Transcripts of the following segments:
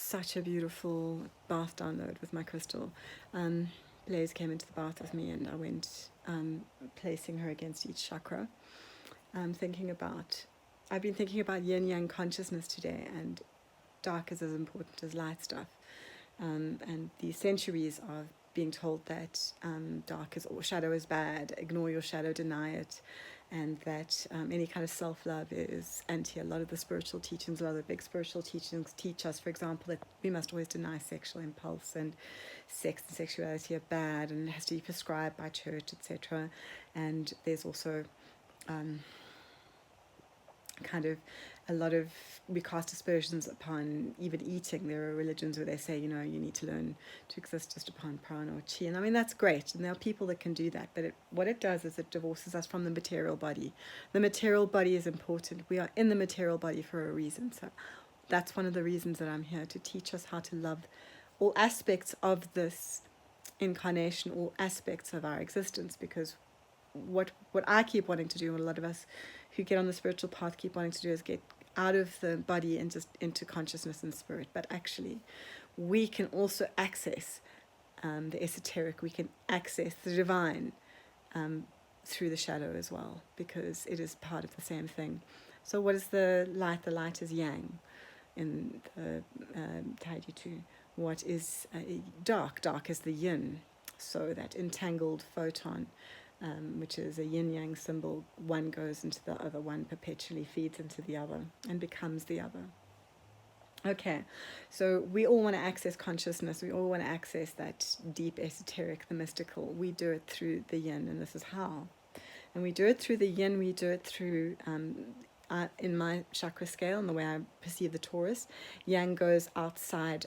such a beautiful bath download with my crystal. Blaze came into the bath with me, and I went placing her against each chakra. I've been thinking about yin yang consciousness today, and dark is as important as light stuff. And the centuries of being told that dark is, or shadow is bad, ignore your shadow, deny it, and that any kind of self-love is anti. A lot of the spiritual teachings, a lot of the big spiritual teachings teach us, for example, that we must always deny sexual impulse, and sex and sexuality are bad, and it has to be prescribed by church, etc. And there's also kind of a lot of, we cast aspersions upon even eating. There are religions where they say, you need to learn to exist just upon prana or chi, and I mean that's great, and there are people that can do that, but what it does is it divorces us from the material body. The material body is important. We are in the material body for a reason, so that's one of the reasons that I'm here, to teach us how to love all aspects of this incarnation, all aspects of our existence, because what I keep wanting to do, what a lot of us who get on the spiritual path keep wanting to do, is get out of the body and just into consciousness and spirit. But actually, we can also access the esoteric, we can access the divine through the shadow as well, because it is part of the same thing. So what is the light? The light is yang in the Taiji Tu. What is dark? Dark is the yin. So that entangled photon, which is a yin-yang symbol, one goes into the other, one perpetually feeds into the other and becomes the other. Okay, so we all want to access consciousness, we all want to access that deep esoteric, the mystical. We do it through the yin, and this is how. And we do it through the yin, we do it through, in my chakra scale and the way I perceive the torus, yang goes outside,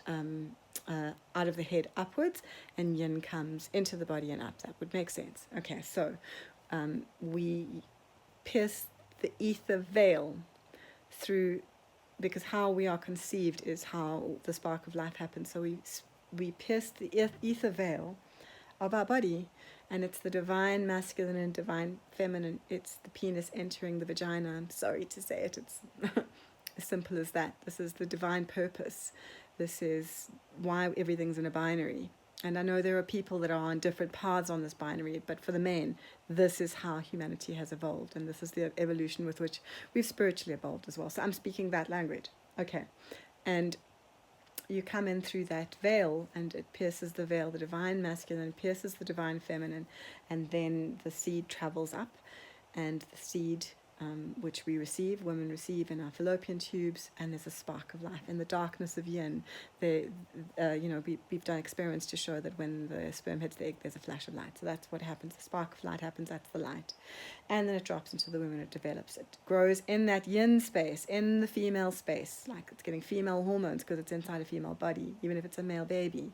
out of the head upwards, and yin comes into the body and up. That would make sense. Okay, so we pierce the ether veil through, because how we are conceived is how the spark of life happens. So we pierce the ether veil of our body, and it's the divine masculine and divine feminine. It's the penis entering the vagina. I'm sorry to say it, it's as simple as that. This is the divine purpose. This is why everything's in a binary. And I know there are people that are on different paths on this binary, but for the main, this is how humanity has evolved, and this is the evolution with which we've spiritually evolved as well. So I'm speaking that language. Okay. And you come in through that veil, and it pierces the veil, the divine masculine pierces the divine feminine, and then the seed travels up, and the seed which we receive, women receive in our fallopian tubes, and there's a spark of life in the darkness of yin. We've done experiments to show that when the sperm hits the egg, there's a flash of light. So that's what happens. The spark of light happens. That's the light, and then it drops into the womb and it develops. It grows in that yin space, in the female space, like it's getting female hormones because it's inside a female body, even if it's a male baby.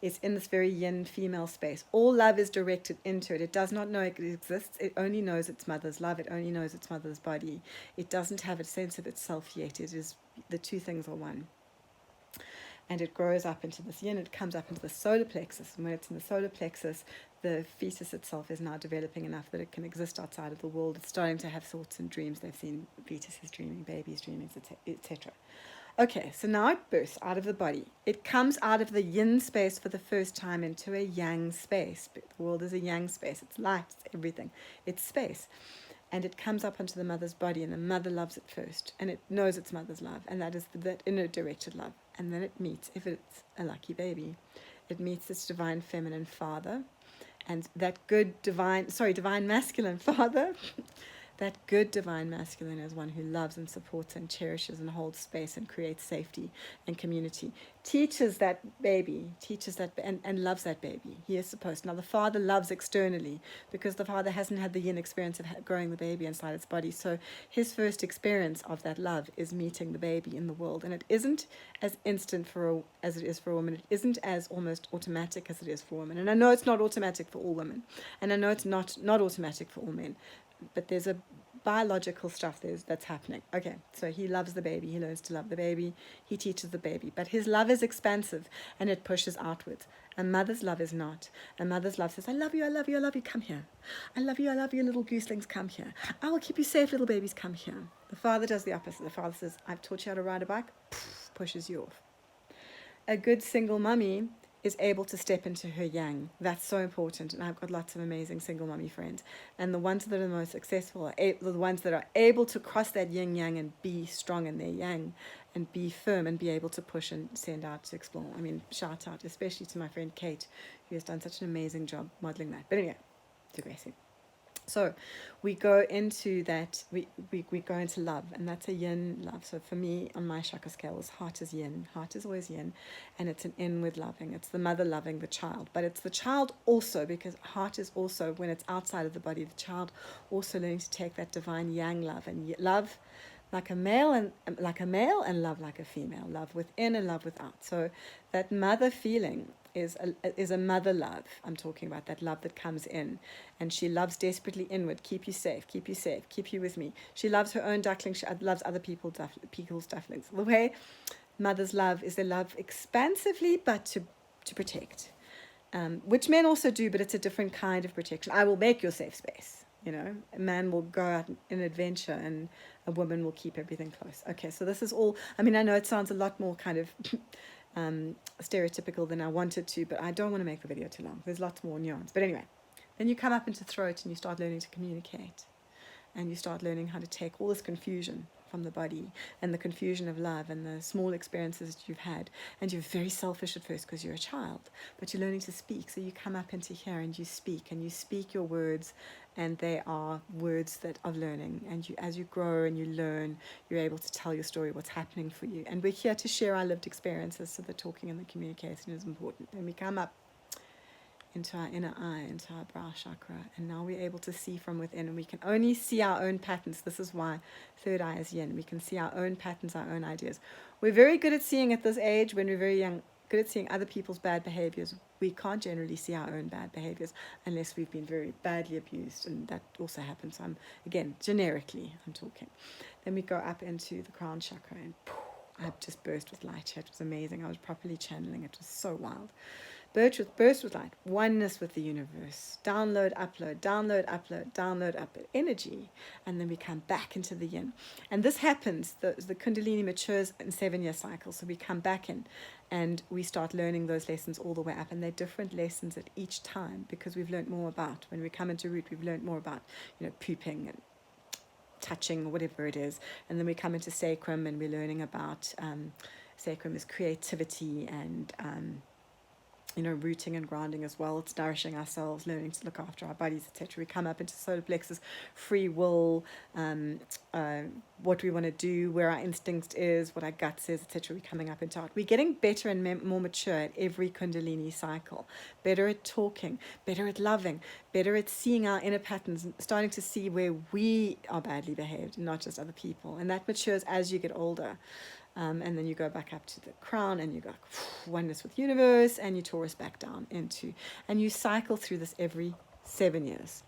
It's in this very yin female space. All love is directed into it. It does not know it exists. It only knows its mother's love. It only knows its mother's body. It doesn't have a sense of itself yet. It is, the two things are one. And it grows up into this yin. It comes up into the solar plexus. And when it's in the solar plexus, the fetus itself is now developing enough that it can exist outside of the world. It's starting to have thoughts and dreams. They've seen fetuses dreaming, babies dreaming, etc. Okay, so now it bursts out of the body. It comes out of the yin space for the first time into a yang space. The world is a yang space. It's light, it's everything. It's space. And it comes up onto the mother's body, and the mother loves it first. And it knows its mother's love, and that is that inner directed love. And then it meets, if it's a lucky baby, it meets its divine feminine father, and that good divine masculine father. That good divine masculine is one who loves and supports and cherishes and holds space and creates safety and community. Teaches that baby, and loves that baby. He is supposed to. Now the father loves externally, because the father hasn't had the yin experience of growing the baby inside its body. So his first experience of that love is meeting the baby in the world. And it isn't as instant as it is for a woman. It isn't as almost automatic as it is for women. And I know it's not automatic for all women. And I know it's not automatic for all men. But there's a biological stuff that's happening. Okay, so he loves the baby. He learns to love the baby. He teaches the baby. But his love is expansive, and it pushes outwards. A mother's love is not. A mother's love says, I love you, I love you, I love you, come here. I love you, little gooselings, come here. I will keep you safe, little babies, come here. The father does the opposite. The father says, I've taught you how to ride a bike, pushes you off. a good single mummy is able to step into her yang. That's so important. And I've got lots of amazing single mummy friends. And the ones that are the most successful are the ones that are able to cross that yin yang and be strong in their yang and be firm and be able to push and send out to explore. I mean, shout out, especially to my friend Kate, who has done such an amazing job modeling that. But anyway, digressing. So we go into that, we go into love, and that's a yin love. So for me, on my chakra scales, heart is yin. Heart is always yin, and it's an inward loving. It's the mother loving the child. But it's the child also, because heart is also, when it's outside of the body, the child also learning to take that divine yang love, and love like a male and love like a female, love within and love without. So that mother feeling is a mother love. I'm talking about that love that comes in, and she loves desperately inward. Keep you safe, keep you safe, keep you with me. She loves her own duckling. She loves other people's ducklings. The way mothers love is they love expansively, but to protect, which men also do, but it's a different kind of protection. I will make your safe space. You know, a man will go out in adventure and a woman will keep everything close. Okay, so this is all, I mean, I know it sounds a lot more kind of stereotypical than I wanted to, but I don't want to make the video too long. There's lots more nuance. But anyway, then you come up into throat and you start learning to communicate. And you start learning how to take all this confusion from the body and the confusion of love and the small experiences that you've had. And you're very selfish at first because you're a child, but you're learning to speak. So you come up into here and you speak your words, and they are words that of learning. And you, as you grow and you learn, you're able to tell your story, what's happening for you. And we're here to share our lived experiences, so the talking and the communication is important. And we come up into our inner eye, into our brow chakra, and now we're able to see from within, and we can only see our own patterns. This is why third eye is yin. We can see our own patterns, our own ideas. We're very good at seeing at this age, when we're very young, good at seeing other people's bad behaviors. We can't generally see our own bad behaviors unless we've been very badly abused, and that also happens. Again, generically I'm talking. Then we go up into the crown chakra, and I just burst with light here. It was amazing. I was properly channeling. It was so wild. Burst with light, oneness with the universe, download, upload, download, upload, download, upload, energy, and then we come back into the yin. And this happens, the kundalini matures in 7-year cycles, so we come back in and we start learning those lessons all the way up, and they're different lessons at each time, because we've learned more about, when we come into root, we've learned more about, pooping and touching or whatever it is, and then we come into sacrum and we're learning about, sacrum is creativity and rooting and grounding as well. It's nourishing ourselves, learning to look after our bodies, etc. We come up into solar plexus, free will, what we want to do, where our instinct is, what our gut says, etc. We're coming up into art. We're getting better and more mature at every kundalini cycle. Better at talking, better at loving, better at seeing our inner patterns, starting to see where we are badly behaved, not just other people. And that matures as you get older. And then you go back up to the crown, and you go oneness with universe, and you Taurus back down into, and you cycle through this every 7 years.